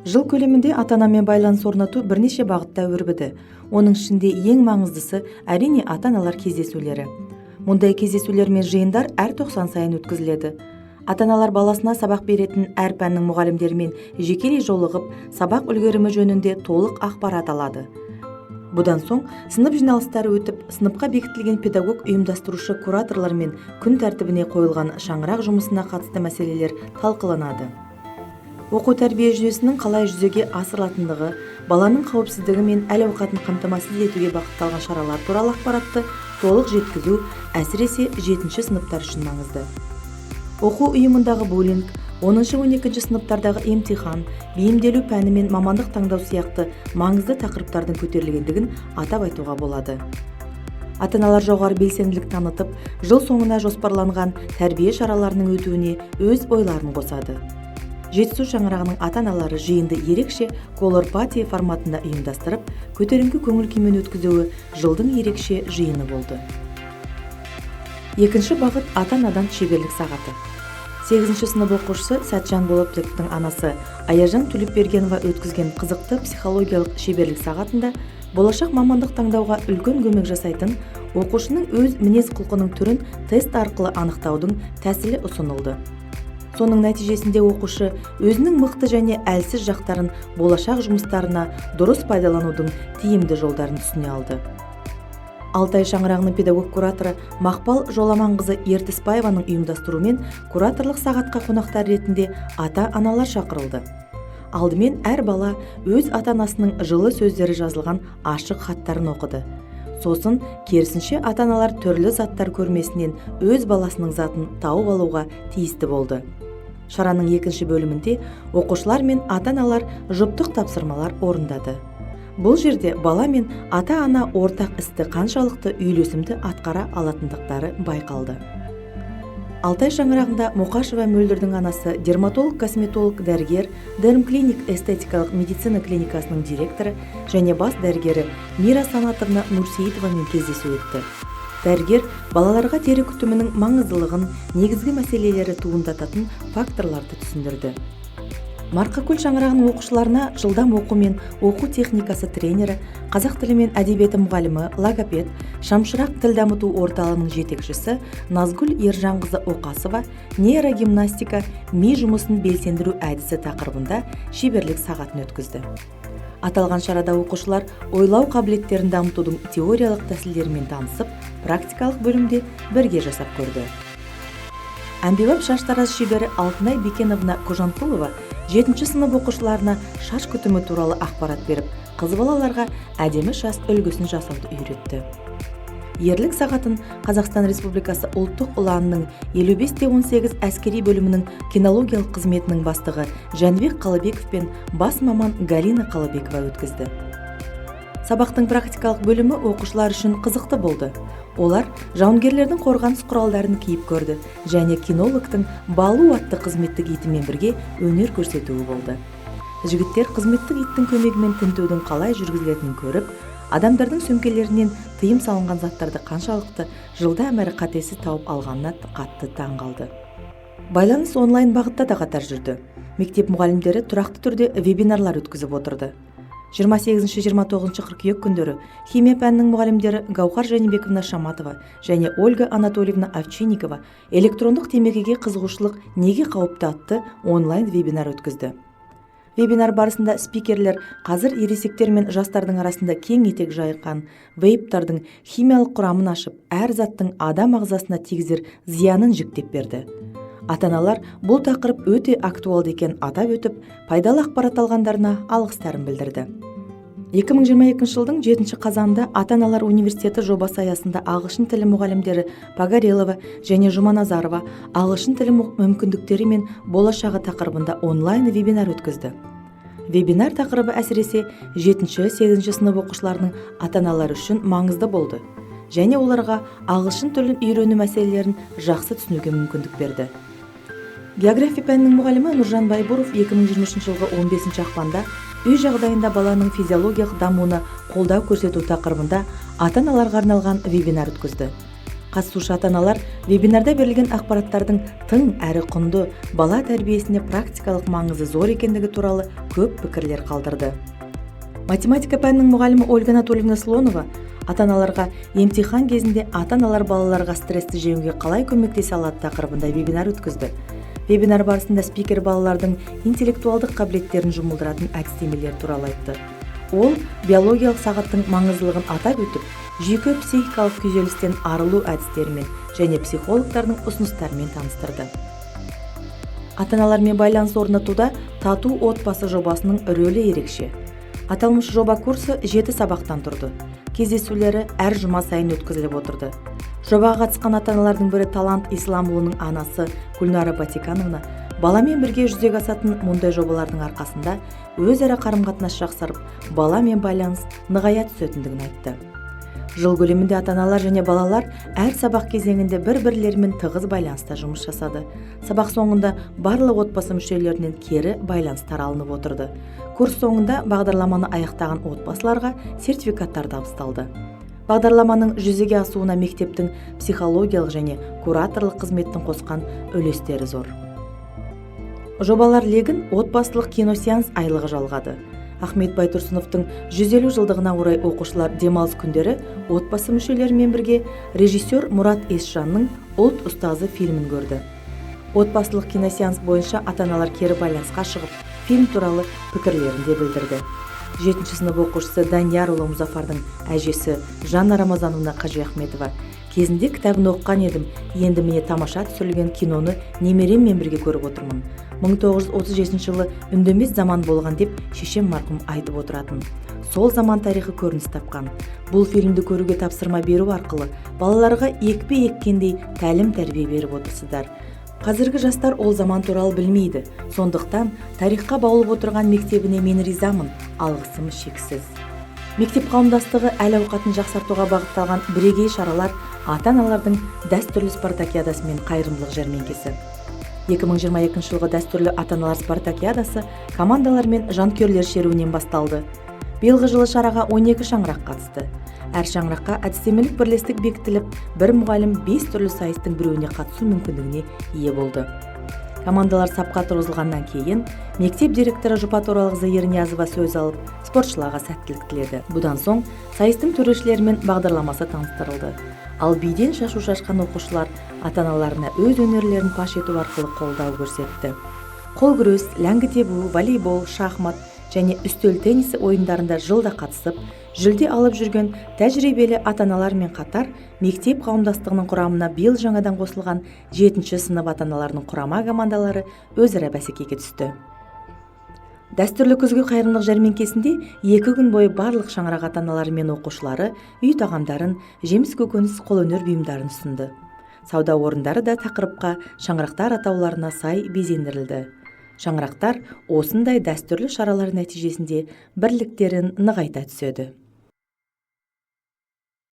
Жыл көлемінде ата-анамен байланыс орнату бірнеше бағытта өрбіді. Оның ішінде ең маңыздысы әрине ата-аналар кездесулері. Мұндай кездесулер мен жиындар әр 90 сайын өткізіледі. Ата-аналар баласына сабақ беретін әр пәннің мұғалімдерімен жекелей жолығып, сабақ үлгерімі жөнінде толық ақпарат алады. Бұдан соң сынып жиналыстары өтіп, сыныпқа бекітілген педагог ұйымдастырушы кураторлармен күн тәртібіне қойылған шаңырақ жұмысына қатысты мәселелер талқыланады. Оқу тәрбие жүйесінің қалай жүзеге асырылатындығы, баланың қауіпсіздігі мен әл-ауқатын қамтамасыз етуге бағытталған шаралар туралы ақпаратты толық жеткізу әсіресе 7-ші сыныптар үшін маңызды. Оқу ұйымындағы буллинг, 10-12 сыныптардағы емтихан, бейімделу пәні мен мамандық таңдау сияқты маңызды тақырыптардың көтерілгендігін атап айтуға болады. Ата-аналар жоғары белсенділік танытып, жыл соңына жоспарланған тәрбие шараларының өтуіне өз ойларын қосады. Жетісу шаңырағының ата-аналары жиынды ерекше колор-пати форматында ұйымдастырып, көтеріңкі көңіл күймен өткізуі жылдың ерекше жиыны болды. Екінші бағыт ата-анадан шеберлік сағаты. 8-ші сынып оқушысы Сәтжан Болатбектің анасы Аяжан Төлепбергенова өткізген қызықты психологиялық шеберлік сағатында болашақ мамандық таңдауға үлкен көмек жасайтын оқушының өз мінез-құлқының түрін тест арқылы анықтаудың тәсілі ұсынылды. Соның нәтижесінде оқушы өзінің мықты және әлсіз жақтарын болашақ жұмыстарына дұрыс пайдаланудың тиімді жолдарын түсіне алды. Алтай шаңырағының педагог кураторы Мақпал Жоламанқызы Ертіспаеваның ұйымдастыруымен кураторлық сағатқа қонақтар ретінде ата-аналар шақырылды. Алдымен әр бала өз ата-анасының жылы сөздері жазылған ашық хаттарын оқыды. Сосын керісінше ата-аналар түрлі заттар көрмесінен өз баласының затын тауып алуға тиісті болды. Шараның екінші бөлімінде оқушылар мен ата-аналар жұптық тапсырмалар орындады. Бұл жерде бала мен ата-ана ортақ істі қаншалықты үйлесімді атқара алатындықтары байқалды. Алтай шаңырағында Мұқашева Мөлдірдің анасы дерматолог-косметолог дәрігер, Дермклиник эстетикалық медицина клиникасының директоры және бас дәрігері Мира Санатовна Нұрсейітовамен кездесу өтті. Дәрігер балаларға тері күтімінің маңыздылығын, негізгі мәселелері туындататын факторларды түсіндірді. Марқакөл шаңырағының оқушыларына жылдам оқу мен оқу техникасы тренері, қазақ тілі мен әдебиеті мұғалімі, логопед, Шамшырақ тіл дамыту орталығының жетекшісі Назгүл Ержанқызы Оқасова нейрогимнастика ми жұмысын белсендіру әдісі тақырыбында шеберлік сағатын өткізді. Аталған шарада оқушылар ойлау қабілеттерін дамытудың теориялық тәсілдерімен танысып, практикалық бөлімде бірге жасап көрді. Әмбебап шаштараз шебері Алтынай Бекеновна Кожанқұлова 7-ші сынып оқушыларына шаш күтімі туралы ақпарат беріп, қыз балаларға әдемі шаш үлгісін жасауды үйретті. Ерлік сағатын Қазақстан Республикасы ұлттық ұланының 55-18 әскери бөлімінің кинологиялық қызметінің бастығы Жәнібек Қалыбеков пен бас маман Галина Қалыбекова өткізді. Сабақтың практикалық бөлімі оқушылар үшін қызықты болды. Олар жауынгерлердің қорғаныс құралдарын киіп көрді және кинологтың Балу атты қызметтік итімен бірге өнер көрсетуі болды. Жігіттер қызметтік иттің көмегімен тінтудің қалай жүргізілетінін көріп, адамдардың сөмкелерінен тыйым салынған заттарды қаншалықты жылдам әрі қатесіз тауып алғанына қатты таң қалды. Байланыс онлайн бағытта да қатар жүрді. Мектеп мұғалімдері тұрақты түрде вебинарлар өткізіп отырды. 28-29 қыркүйек күндері химия пәнінің мұғалімдері Гаухар Жәнібековна Шаматова және Ольга Анатольевна Овчинникова электрондық темекіге қызығушылық неге қауіпті атты онлайн вебинар өткізді. Вебинар барысында спикерлер қазір ересектер мен жастардың арасында кең етек жайылған вейптардың химиялық құрамын ашып, әр заттың адам ағзасына тигізер зиянын жіктеп берді. Ата-аналар бұл тақырып өте актуалды екенін атап өтіп, пайдалы ақпарат алғандарына алғыстарын білдірді. 2022 жылдың 7 қазанында ата-аналар университеті жобасы аясында ағылшын тілі мұғалімдері Погорелова және Жұманазарова ағылшын тілі мүмкіндіктері мен болашағы тақырыбында онлайн вебинар өткізді. Вебинар тақырыбы әсіресе 7-8 сынып оқушыларының ата-аналары үшін маңызды болды және оларға ағылшын тілін үйрену мәселелерін жақсы түсінуге мүмкіндік берді. География пәнінің мұғалімі Нұржан Байбуров 2023 жылғы 15 ақпанда үй жағдайында баланың физиологиялық дамуына қолдау көрсету тақырыбында ата-аналарға арналған вебинар өткізді. Қатысушы ата-аналар вебинарда берілген ақпараттардың тың әрі құнды, бала тәрбиесіне практикалық маңызы зор екендігі туралы көп пікірлер қалдырды. Математика пәнінің мұғалімі Ольга Анатольевна Слонова ата-аналарға емтихан кезінде ата-аналар балаларға стрессті жеңуге қалай көмектесе алады тақырыбында вебинар өткізді. Вебинар барысында спикер балалардың интеллектуалдық қабілеттерін жұмылдыратын әдістемелер туралы айтты. Ол биологиялық сағаттың маңыздылығын атап өтіп, жүйке психикалық күйзелістен арылу әдістерімен және психологтардың ұсыныстарымен таныстырды. Ата-аналармен байланыс орнатуда тату отбасы жобасының рөлі ерекше. Аталмыш жоба курсы 7 сабақтан тұрды. Кездесулері әр жұма сайын өткізіліп отырды. Жобаға қатысқан ата-аналардың бірі Талант Исламұлының анасы Гүлнара Батикановна баламен бірге жүзеге асатын мұндай жобалардың арқасында өзара қарым-қатынас жақсарып, баламен байланыс нығая түсетіндігін айтты. Жыл көлемінде ата-аналар және балалар әр сабақ кезеңінде бір-бірлерімен тығыз байланыста жұмыс жасады. Сабақ соңында барлық отбасы мүшелерінен кері байланыстар алынып отырды. Курс соңында бағдарламаны аяқтаған отбасыларға сертификаттар табысталды. Бағдарламаның жүзеге асуына мектептің психологиялық және кураторлық қызметтің қосқан үлестері зор. Жобалар легін отбасылық киносеанс айлығы жалғады. Ахмет Байтұрсыновтың 150 жылдығына орай оқушылар демалыс күндері отбасы мүшелерімен бірге режиссер Мұрат Есжанның «Ұлт ұстазы» фильмін көрді. Отбасылық киносеанс бойынша ата-аналар кері байланысқа шығып, фильм туралы пікірлерін де білдірді. 7-ші сынып оқушысы Даниярұлы Мұзафардың әжесі Жанна Рамазановна Қажиахметова: кезінде кітабын оққан едім, енді міне тамаша түсірілген киноны немереммен бірге көріп отырмын. 1937 жылы үндемес заман болған деп шешем марқұм айтып отыратын. Сол заман тарихы көрініс тапқан. Бұл фильмді көруге тапсырма беру арқылы балаларға екпе еккендей тәлім тәрбие беріп отырсыздар. Қазіргі жастар ол заман туралы білмейді. Сондықтан тарихқа баулып отырған мектебіне мен ризамын, алғысым шексіз. Мектеп қауымдастығы әл-ауқатын жақсартуға бағытталған бірегей шаралар ата-аналардың дәстүрлі спартакиадасы мен қайырымдылық жәрмеңкесі. 2022 жылғы дәстүрлі ата-аналар спартакиадасы командалар мен жанкүйерлер шеруінен басталды. Биылғы жылы шараға 12 шаңырақ қатысты. Әр шаңыраққа әдістемелік бірлестік бекітіліп, бір мұғалім 5 түрлі сайыстың біреуіне қатысу мүмкіндігіне ие болды. Командалар сапқа тұрғызылғаннан кейін мектеп директоры Жұпат Оралқызы Ерниязова сөз алып, спортшыларға сәттілік тіледі. Бұдан соң сайыстың төрешілерімен бағдарламасы таныстырылды. Ал биден шашу шашқан оқушылар ата-аналарына өз өнерлерін паш ету арқылы қолдау көрсетті. Қол күрес, ләңгі тебу, волейбол, шахмат және үстел теннисі ойындарында жылда қатысып, жүлде алып жүрген тәжірибелі ата-аналармен қатар мектеп қауымдастығының құрамына биыл жаңадан қосылған 7-ші сынып ата-аналарының құрама командалары өзара бәсекеге түсті. Дәстүрлі күзгі қайырымдылық жәрмеңкесінде 2 күн бойы барлық шаңырақ ата-аналары мен оқушылары үй тағамдарын, жеміс көкөніс, қолөнер бұйымдарын ұсынды. Сауда орындары да тақырыпқа, шаңырақтар атауларына сай безендірілді. Шаңырақтар осындай дәстүрлі шаралар нәтижесінде бірліктерін нығайта түседі.